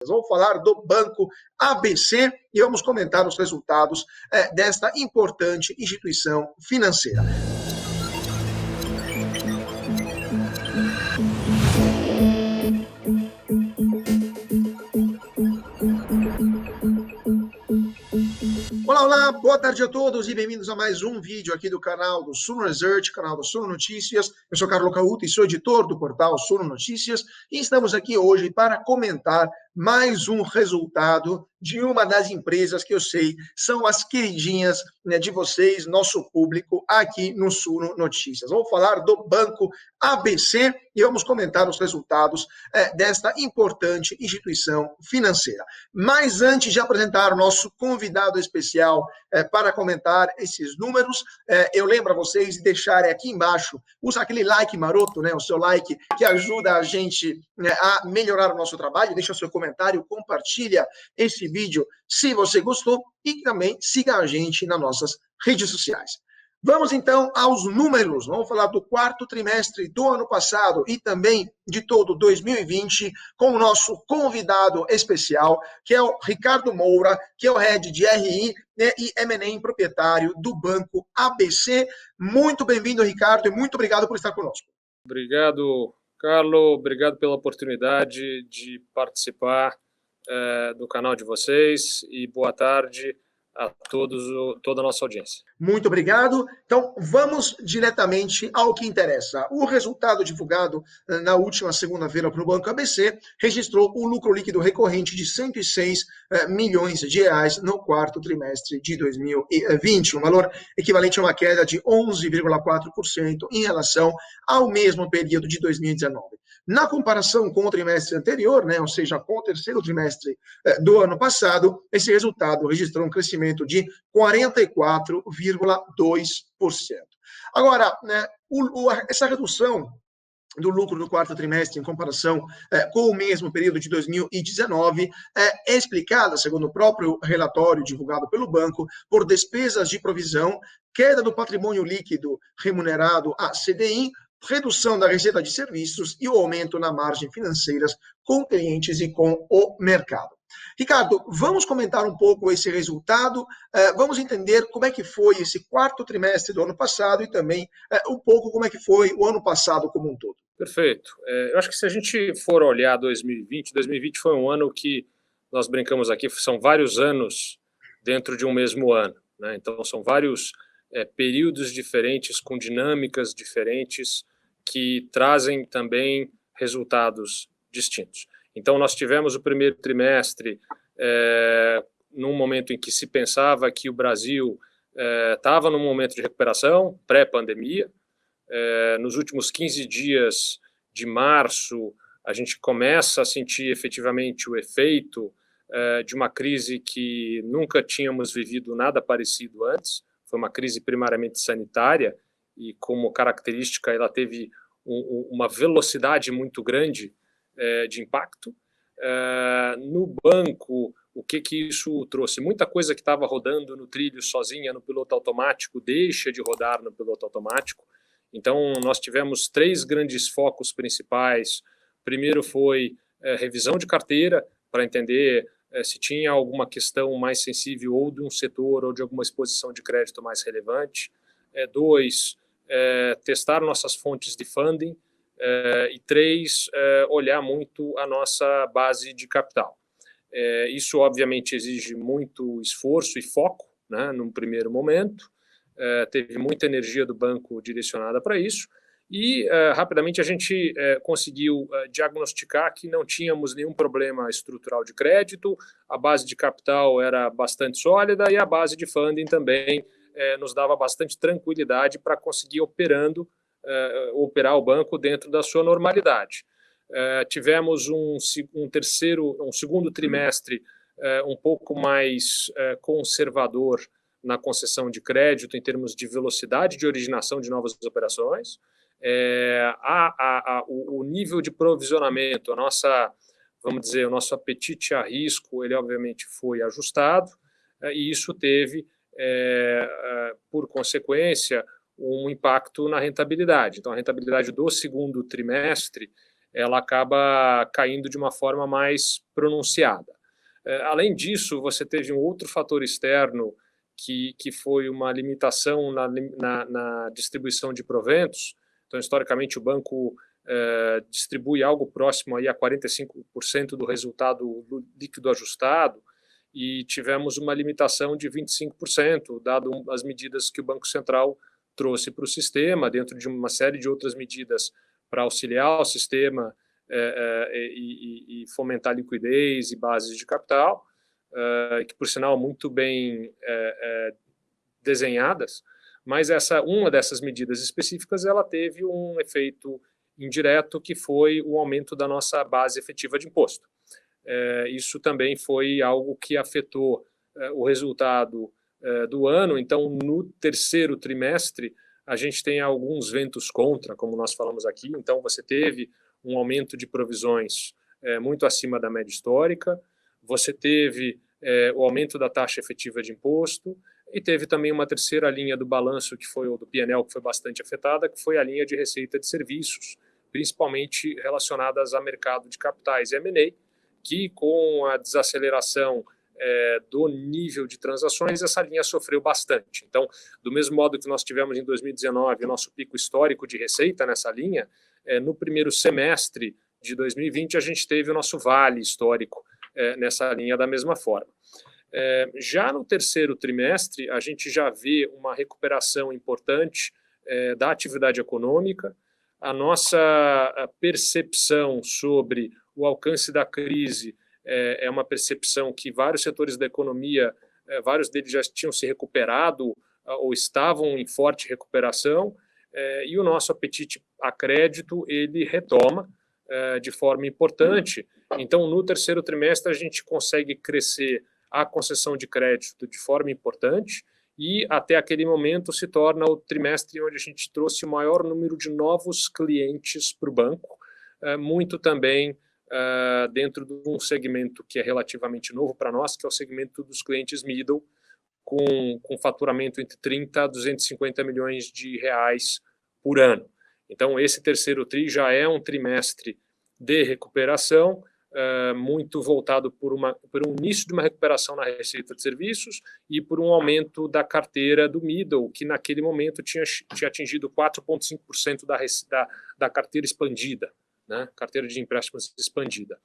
Vamos falar do Banco ABC e vamos comentar os resultados desta importante instituição financeira. Olá, boa tarde a todos e bem-vindos a mais um vídeo aqui do canal do Suno Research, canal do Suno Notícias. Eu sou Carlos Cauto e sou editor do portal Suno Notícias e estamos aqui hoje para comentar mais um resultado de uma das empresas que eu sei são as queridinhas, né, de vocês, nosso público, aqui no Suno Notícias. Vamos falar do Banco ABC e vamos comentar os resultados desta importante instituição financeira. Mas antes de apresentar o nosso convidado especial para comentar esses números, eu lembro a vocês de deixarem aqui embaixo, usa aquele like maroto, né, o seu like que ajuda a gente a melhorar o nosso trabalho, deixa o seu comentário, compartilha esse vídeo se você gostou e também siga a gente nas nossas redes sociais. Vamos então aos números, vamos falar do quarto trimestre do ano passado e também de todo 2020 com o nosso convidado especial, que é o Ricardo Moura, que é o Head de RI, né, e M&A proprietário do Banco ABC. Muito bem-vindo, Ricardo, e muito obrigado por estar conosco. Obrigado, Carlos, obrigado pela oportunidade de participar do canal de vocês e boa tarde a todos, toda a nossa audiência. Muito obrigado. Então, vamos diretamente ao que interessa. O resultado divulgado na última segunda-feira para o Banco ABC registrou um lucro líquido recorrente de 106 milhões de reais no quarto trimestre de 2020, um valor equivalente a uma queda de 11,4% em relação ao mesmo período de 2019. Na comparação com o trimestre anterior, né, ou seja, com o terceiro trimestre do ano passado, esse resultado registrou um crescimento de 44,2%. Agora, né, essa redução do lucro do quarto trimestre em comparação com o mesmo período de 2019 é explicada, segundo o próprio relatório divulgado pelo banco, por despesas de provisão, queda do patrimônio líquido remunerado a CDI, redução da receita de serviços e o aumento na margem financeiras com clientes e com o mercado. Ricardo, vamos comentar um pouco esse resultado, vamos entender como é que foi esse quarto trimestre do ano passado e também um pouco como é que foi o ano passado como um todo. Perfeito. Eu acho que se a gente for olhar 2020 foi um ano que nós brincamos aqui, são vários anos dentro de um mesmo ano, né? Então são vários períodos diferentes, com dinâmicas diferentes, que trazem também resultados distintos. Então, nós tivemos o primeiro trimestre num momento em que se pensava que o Brasil estava num momento de recuperação, pré-pandemia. Nos últimos 15 dias de março, a gente começa a sentir efetivamente o efeito de uma crise que nunca tínhamos vivido nada parecido antes. Foi uma crise primariamente sanitária e, como característica, ela teve uma velocidade muito grande de impacto. No banco, o que isso trouxe? Muita coisa que estava rodando no trilho sozinha, no piloto automático, deixa de rodar no piloto automático. Então, nós tivemos 3 grandes focos principais. Primeiro foi revisão de carteira, para entender se tinha alguma questão mais sensível ou de um setor ou de alguma exposição de crédito mais relevante. 2, testar nossas fontes de funding. E 3, olhar muito a nossa base de capital. Isso, obviamente, exige muito esforço e foco, né, num primeiro momento. Teve muita energia do banco direcionada para isso. E, rapidamente, a gente conseguiu diagnosticar que não tínhamos nenhum problema estrutural de crédito, a base de capital era bastante sólida e a base de funding também nos dava bastante tranquilidade para conseguir operar o banco dentro da sua normalidade. Tivemos um segundo trimestre um pouco mais conservador na concessão de crédito em termos de velocidade de originação de novas operações. O nível de provisionamento, vamos dizer, o nosso apetite a risco, ele obviamente foi ajustado, e isso teve, por consequência, um impacto na rentabilidade. Então, a rentabilidade do segundo trimestre ela acaba caindo de uma forma mais pronunciada. Além disso, você teve um outro fator externo que foi uma limitação na distribuição de proventos. Então, historicamente, o banco distribui algo próximo aí a 45% do resultado líquido ajustado, e tivemos uma limitação de 25%, dado as medidas que o Banco Central trouxe para o sistema, dentro de uma série de outras medidas para auxiliar o sistema e fomentar liquidez e bases de capital, que, por sinal, muito bem desenhadas, mas uma dessas medidas específicas ela teve um efeito indireto, que foi o aumento da nossa base efetiva de imposto. Isso também foi algo que afetou o resultado do ano. Então, no terceiro trimestre, a gente tem alguns ventos contra, como nós falamos aqui. Então, você teve um aumento de provisões muito acima da média histórica, você teve o aumento da taxa efetiva de imposto, e teve também uma terceira linha do balanço, que foi o do P&L, que foi bastante afetada, que foi a linha de receita de serviços, principalmente relacionadas a mercado de capitais e M&A, que com a desaceleração do nível de transações, essa linha sofreu bastante. Então, do mesmo modo que nós tivemos em 2019 o nosso pico histórico de receita nessa linha, no primeiro semestre de 2020 a gente teve o nosso vale histórico nessa linha da mesma forma. Já no terceiro trimestre, a gente já vê uma recuperação importante da atividade econômica. A nossa percepção sobre o alcance da crise é uma percepção que vários setores da economia, vários deles já tinham se recuperado ou estavam em forte recuperação, e o nosso apetite a crédito ele retoma de forma importante. Então, no terceiro trimestre, a gente consegue crescer a concessão de crédito de forma importante, e até aquele momento se torna o trimestre onde a gente trouxe o maior número de novos clientes para o banco, muito também dentro de um segmento que é relativamente novo para nós, que é o segmento dos clientes middle, com faturamento entre 30 a 250 milhões de reais por ano. Então, esse terceiro TRI já é um trimestre de recuperação, muito voltado por um início de uma recuperação na receita de serviços e por um aumento da carteira do middle, que naquele momento tinha atingido 4,5% da carteira expandida, né? Carteira de empréstimos expandida.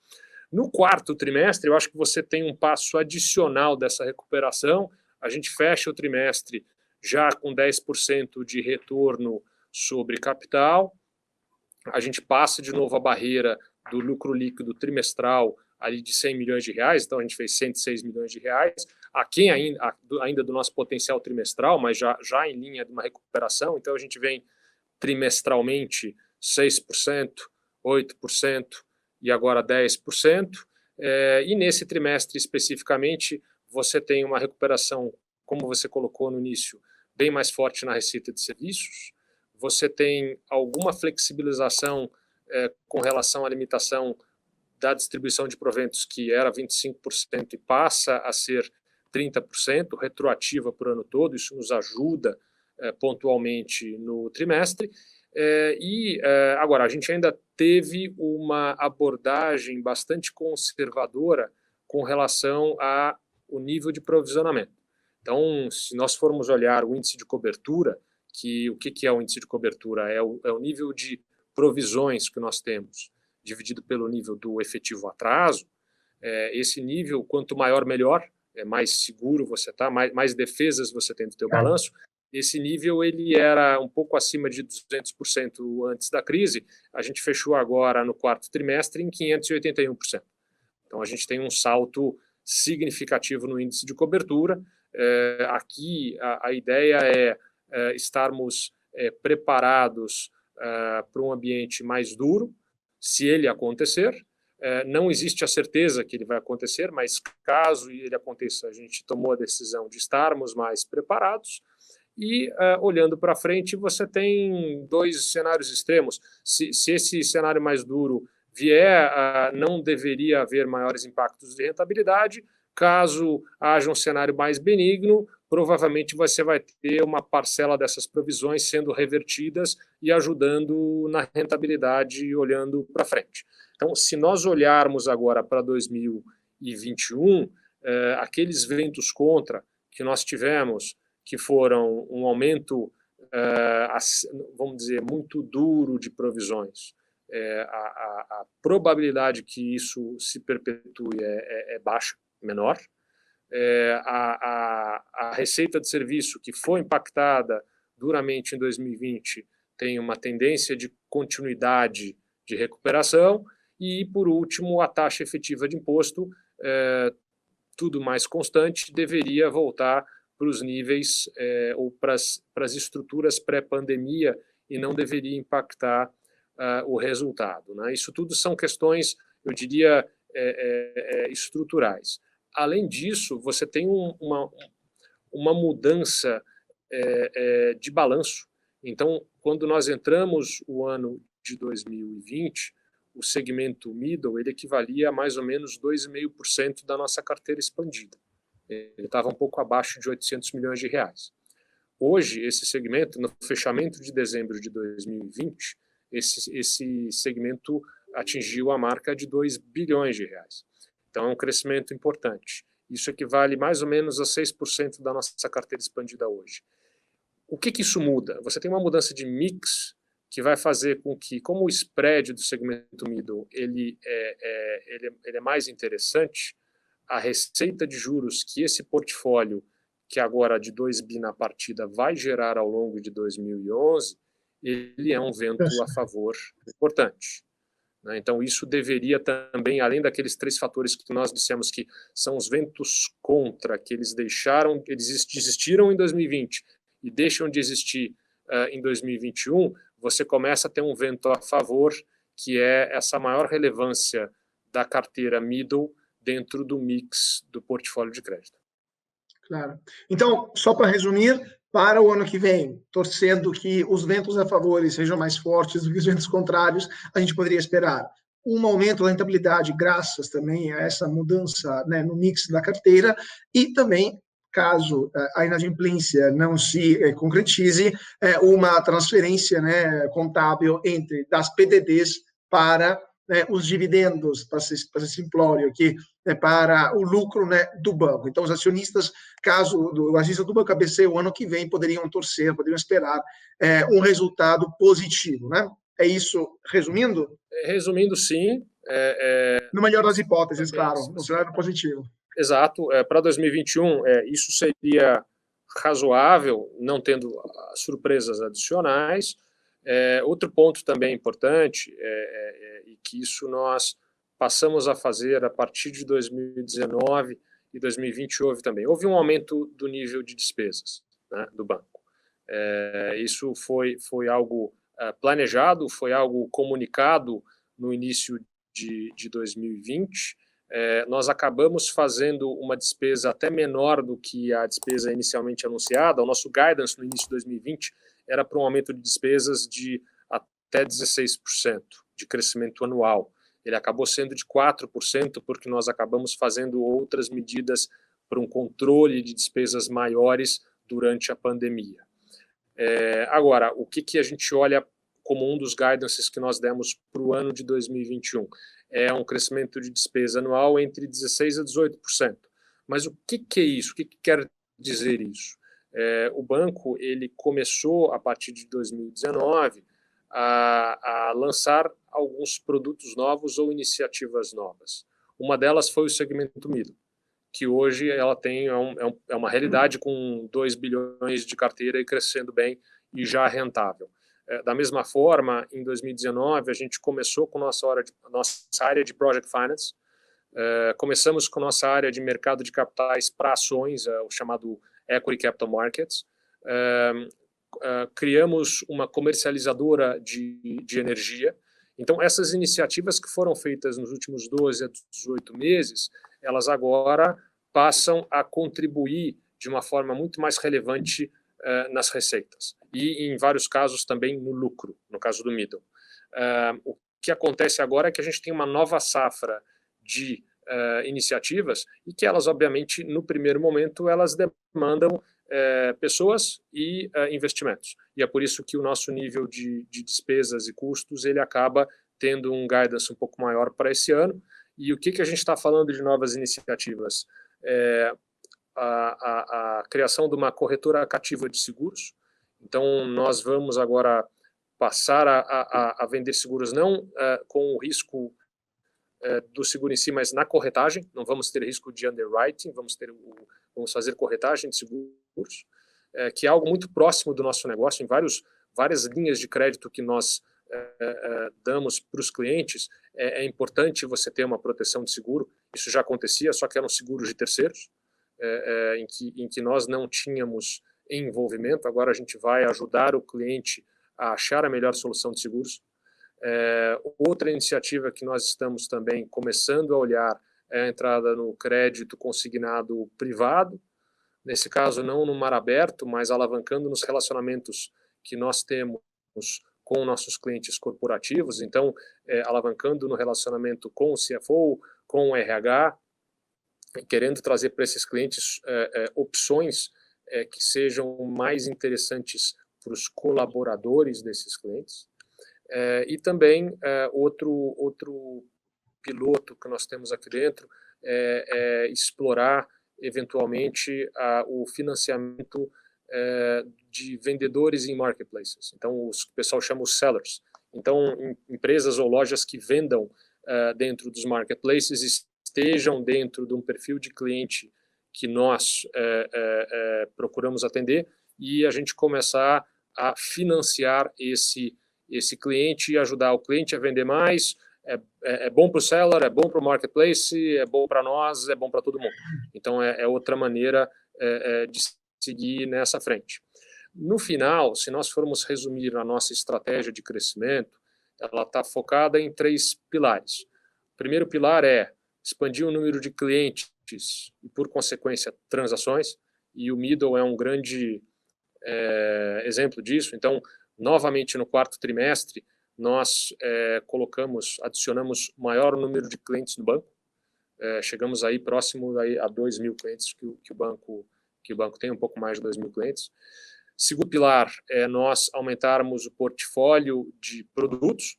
No quarto trimestre, eu acho que você tem um passo adicional dessa recuperação. A gente fecha o trimestre já com 10% de retorno sobre capital, a gente passa de novo a barreira do lucro líquido trimestral ali de 100 milhões de reais, então a gente fez 106 milhões de reais, aquém ainda do nosso potencial trimestral, mas já em linha de uma recuperação. Então a gente vem trimestralmente 6%, 8% e agora 10%, e nesse trimestre especificamente você tem uma recuperação, como você colocou no início, bem mais forte na receita de serviços, você tem alguma flexibilização com relação à limitação da distribuição de proventos, que era 25% e passa a ser 30%, retroativa para o ano todo. Isso nos ajuda pontualmente no trimestre. Agora, a gente ainda teve uma abordagem bastante conservadora com relação ao nível de provisionamento. Então, se nós formos olhar o índice de cobertura, o que é o índice de cobertura? É o nível de provisões que nós temos, dividido pelo nível do efetivo atraso. Esse nível, quanto maior, melhor, mais seguro você está, mais defesas você tem do teu balanço. Esse nível ele era um pouco acima de 200% antes da crise. A gente fechou agora no quarto trimestre em 581%. Então, a gente tem um salto significativo no índice de cobertura. Aqui, a ideia é estarmos preparados para um ambiente mais duro, se ele acontecer. Não existe a certeza que ele vai acontecer, mas caso ele aconteça, a gente tomou a decisão de estarmos mais preparados. E, olhando para frente, você tem dois cenários extremos. Se esse cenário mais duro vier, não deveria haver maiores impactos de rentabilidade, Caso haja um cenário mais benigno, provavelmente você vai ter uma parcela dessas provisões sendo revertidas e ajudando na rentabilidade olhando para frente. Então, se nós olharmos agora para 2021, aqueles ventos contra que nós tivemos, que foram um aumento, vamos dizer, muito duro de provisões, a probabilidade que isso se perpetue é baixa, menor. A receita de serviço que foi impactada duramente em 2020 tem uma tendência de continuidade de recuperação e, por último, a taxa efetiva de imposto, tudo mais constante, deveria voltar para os níveis ou para as estruturas pré-pandemia e não deveria impactar o resultado, né? Isso tudo são questões, eu diria, estruturais. Além disso, você tem uma mudança de balanço. Então, quando nós entramos o ano de 2020, o segmento middle ele equivalia a mais ou menos 2,5% da nossa carteira expandida. Ele estava um pouco abaixo de 800 milhões de reais. Hoje, esse segmento, no fechamento de dezembro de 2020, esse segmento atingiu a marca de 2 bilhões de reais. Então, é um crescimento importante. Isso equivale mais ou menos a 6% da nossa carteira expandida hoje. O que isso muda? Você tem uma mudança de mix que vai fazer com que, como o spread do segmento middle ele é mais interessante, a receita de juros que esse portfólio, que agora de 2 bi na partida, vai gerar ao longo de 2011, ele é um vento a favor importante. Então, isso deveria também, além daqueles 3 fatores que nós dissemos que são os ventos contra, que eles desistiram em 2020 e deixam de existir em 2021, você começa a ter um vento a favor, que é essa maior relevância da carteira middle dentro do mix do portfólio de crédito. Claro. Então, só para resumir, para o ano que vem, torcendo que os ventos a favor sejam mais fortes do que os ventos contrários, a gente poderia esperar um aumento da rentabilidade, graças também a essa mudança, né, no mix da carteira, e também, caso a inadimplência não se concretize, uma transferência, né, contábil das PDDs para os dividendos, para ser simplório aqui, para o lucro, né, do banco. Então, os acionistas, caso o acionista do Banco ABC, o ano que vem, poderiam torcer, poderiam esperar um resultado positivo, né? É isso, resumindo? Resumindo, sim. No melhor das hipóteses, claro, no cenário positivo. Exato. Para 2021, isso seria razoável, não tendo surpresas adicionais. Outro ponto também importante e que isso nós passamos a fazer a partir de 2019 e 2020 houve um aumento do nível de despesas, né, do banco. Isso foi algo planejado, foi algo comunicado no início de 2020. Nós acabamos fazendo uma despesa até menor do que a despesa inicialmente anunciada. O nosso guidance no início de 2020 era para um aumento de despesas de até 16% de crescimento anual. Ele acabou sendo de 4%, porque nós acabamos fazendo outras medidas para um controle de despesas maiores durante a pandemia. Agora, o que a gente olha como um dos guidances que nós demos para o ano de 2021? É um crescimento de despesa anual entre 16% a 18%. Mas o que é isso? O que quer dizer isso? O banco ele começou, a partir de 2019, a lançar alguns produtos novos ou iniciativas novas. Uma delas foi o segmento middle, que hoje ela tem uma realidade com 2 bilhões de carteira e crescendo bem e já rentável. Da mesma forma, em 2019, a gente começou com nossa área de Project Finance, começamos com nossa área de mercado de capitais para ações, o chamado Equity Capital Markets, criamos uma comercializadora de energia. Então, essas iniciativas que foram feitas nos últimos 12 a 18 meses, elas agora passam a contribuir de uma forma muito mais relevante nas receitas e, em vários casos, também no lucro, no caso do middle. O que acontece agora é que a gente tem uma nova safra de iniciativas e que elas, obviamente, no primeiro momento, elas demandam pessoas e investimentos. E é por isso que o nosso nível de despesas e custos ele acaba tendo um guidance um pouco maior para esse ano. E o que a gente está falando de novas iniciativas? A criação de uma corretora cativa de seguros. Então, nós vamos agora passar a vender seguros não com o risco do seguro em si, mas na corretagem. Não vamos ter risco de underwriting, vamos fazer corretagem de seguros, que é algo muito próximo do nosso negócio. Em várias linhas de crédito que nós damos para os clientes, é importante você ter uma proteção de seguro. Isso já acontecia, só que eram seguros de terceiros, em que nós não tínhamos envolvimento. Agora a gente vai ajudar o cliente a achar a melhor solução de seguros. Outra iniciativa que nós estamos também começando a olhar é a entrada no crédito consignado privado, nesse caso não no mar aberto, mas alavancando nos relacionamentos que nós temos com nossos clientes corporativos, então alavancando no relacionamento com o CFO, com o RH, querendo trazer para esses clientes opções que sejam mais interessantes para os colaboradores desses clientes. E também outro piloto que nós temos aqui dentro é explorar eventualmente o financiamento de vendedores em marketplaces. Então, o pessoal chama os sellers. Então, empresas ou lojas que vendam dentro dos marketplaces estejam dentro de um perfil de cliente que nós procuramos atender e a gente começar a financiar esse cliente e ajudar o cliente a vender mais. É bom para o seller, é bom para o marketplace, é bom para nós, é bom para todo mundo. Então, é outra maneira de seguir nessa frente. No final, se nós formos resumir a nossa estratégia de crescimento, ela está focada em 3 pilares. O primeiro pilar é expandir o número de clientes e, por consequência, transações, e o Middle é um grande exemplo disso. Então, novamente, no 4º trimestre, nós adicionamos maior número de clientes no banco, chegamos aí próximo a 2.000 clientes que o banco tem, um pouco mais de 2.000 clientes. Segundo pilar é nós aumentarmos o portfólio de produtos.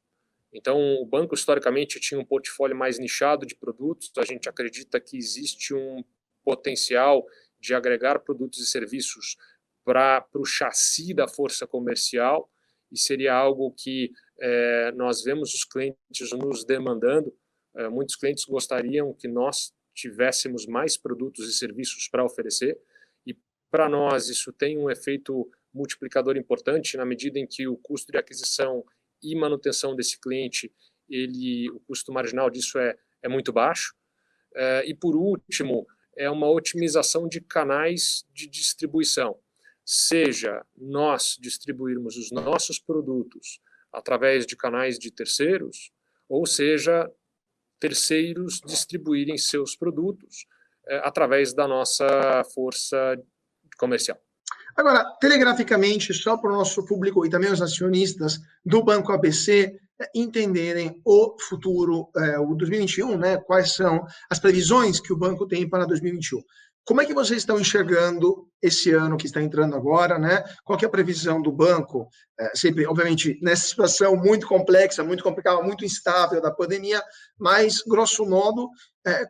Então, o banco, historicamente, tinha um portfólio mais nichado de produtos. A gente acredita que existe um potencial de agregar produtos e serviços para o chassi da força comercial, e seria algo que nós vemos os clientes nos demandando. Muitos clientes gostariam que nós tivéssemos mais produtos e serviços para oferecer, e para nós isso tem um efeito multiplicador importante, na medida em que o custo de aquisição e manutenção desse cliente, o custo marginal disso é muito baixo. E por último, é uma otimização de canais de distribuição, seja nós distribuirmos os nossos produtos através de canais de terceiros, ou seja, terceiros distribuírem seus produtos através da nossa força comercial. Agora, telegraficamente, só para o nosso público e também os acionistas do Banco ABC entenderem o futuro, o 2021, né? Quais são as previsões que o banco tem para 2021. Como é que vocês estão enxergando esse ano que está entrando agora, né? Qual que é a previsão do banco? Sempre, obviamente, nessa situação muito complexa, muito complicada, muito instável da pandemia, mas, grosso modo,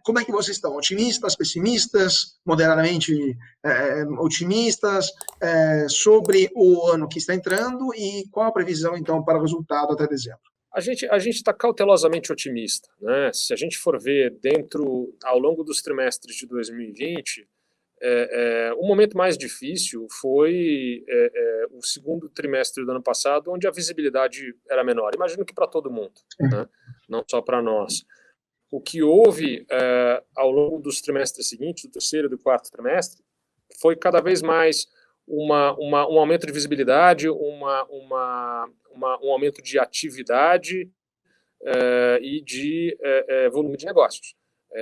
como é que vocês estão? Otimistas, pessimistas, moderadamente otimistas sobre o ano que está entrando e qual a previsão, então, para o resultado até dezembro? A gente está cautelosamente otimista, né? Se a gente for ver ao longo dos trimestres de 2020, o momento mais difícil foi o 2º trimestre do ano passado, onde a visibilidade era menor. Imagino que para todo mundo, né? Não só para nós. O que houve ao longo dos trimestres seguintes, do 3º e do 4º trimestre, foi cada vez mais um aumento de visibilidade, um aumento de atividade e de volume de negócios.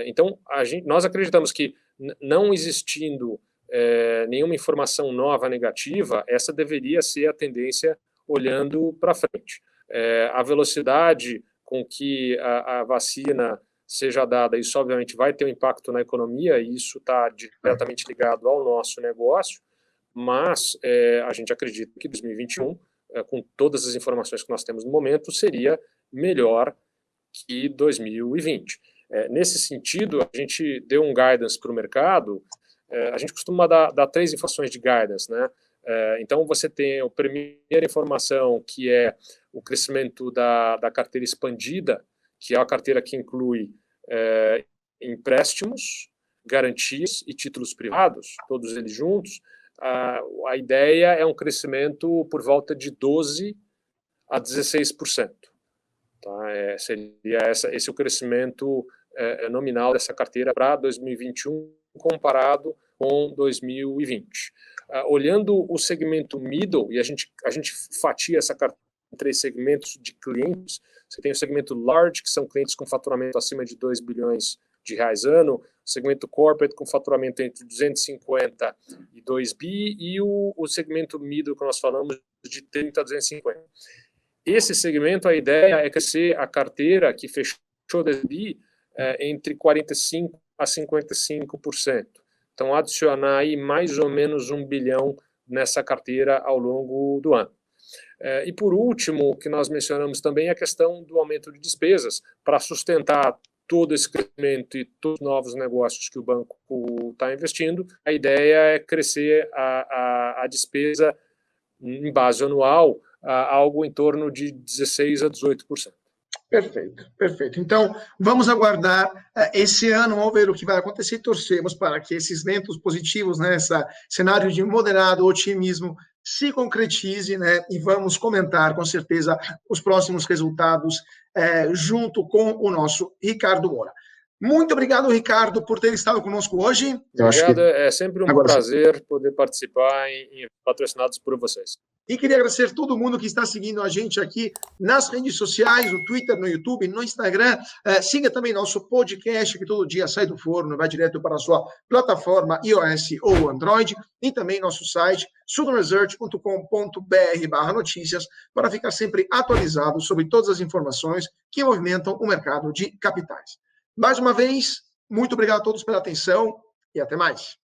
Então, nós acreditamos que, não existindo nenhuma informação nova negativa, essa deveria ser a tendência olhando para frente. A velocidade com que a vacina seja dada, isso obviamente vai ter um impacto na economia, e isso está diretamente ligado ao nosso negócio, mas a gente acredita que 2021, com todas as informações que nós temos no momento, seria melhor que 2020. Nesse sentido, a gente deu um guidance para o mercado, a gente costuma dar 3 informações de guidance, né? Então, você tem a primeira informação, que é o crescimento da carteira expandida, que é a carteira que inclui empréstimos, garantias e títulos privados, todos eles juntos. A ideia é um crescimento por volta de 12% a 16%. Tá? Seria esse o crescimento nominal dessa carteira para 2021 comparado com 2020. Olhando o segmento middle, e a gente fatia essa carteira em 3 segmentos de clientes. Você tem o segmento large, que são clientes com faturamento acima de 2 bilhões de reais ano, o segmento corporate com faturamento entre 250 e 2 bi, e o segmento middle que nós falamos de 30 a 250. Esse segmento, a ideia é crescer a carteira que fechou 2 bi entre 45% a 55%. Então, adicionar aí mais ou menos 1 bilhão nessa carteira ao longo do ano. E por último, o que nós mencionamos também é a questão do aumento de despesas para sustentar todo esse crescimento e todos os novos negócios que o banco está investindo. A ideia é crescer a despesa em base anual algo em torno de 16% a 18%. Perfeito, perfeito. Então, vamos aguardar esse ano, vamos ver o que vai acontecer e torcemos para que esses ventos positivos, né, esse cenário de moderado otimismo se concretize, né, e vamos comentar com certeza os próximos resultados junto com o nosso Ricardo Moura. Muito obrigado, Ricardo, por ter estado conosco hoje. Obrigado, é sempre um prazer poder participar em patrocinados por vocês. E queria agradecer todo mundo que está seguindo a gente aqui nas redes sociais, no Twitter, no YouTube, no Instagram. Siga também nosso podcast, que todo dia sai do forno, vai direto para a sua plataforma iOS ou Android. E também nosso site, sunoresearch.com.br/notícias, para ficar sempre atualizado sobre todas as informações que movimentam o mercado de capitais. Mais uma vez, muito obrigado a todos pela atenção e até mais.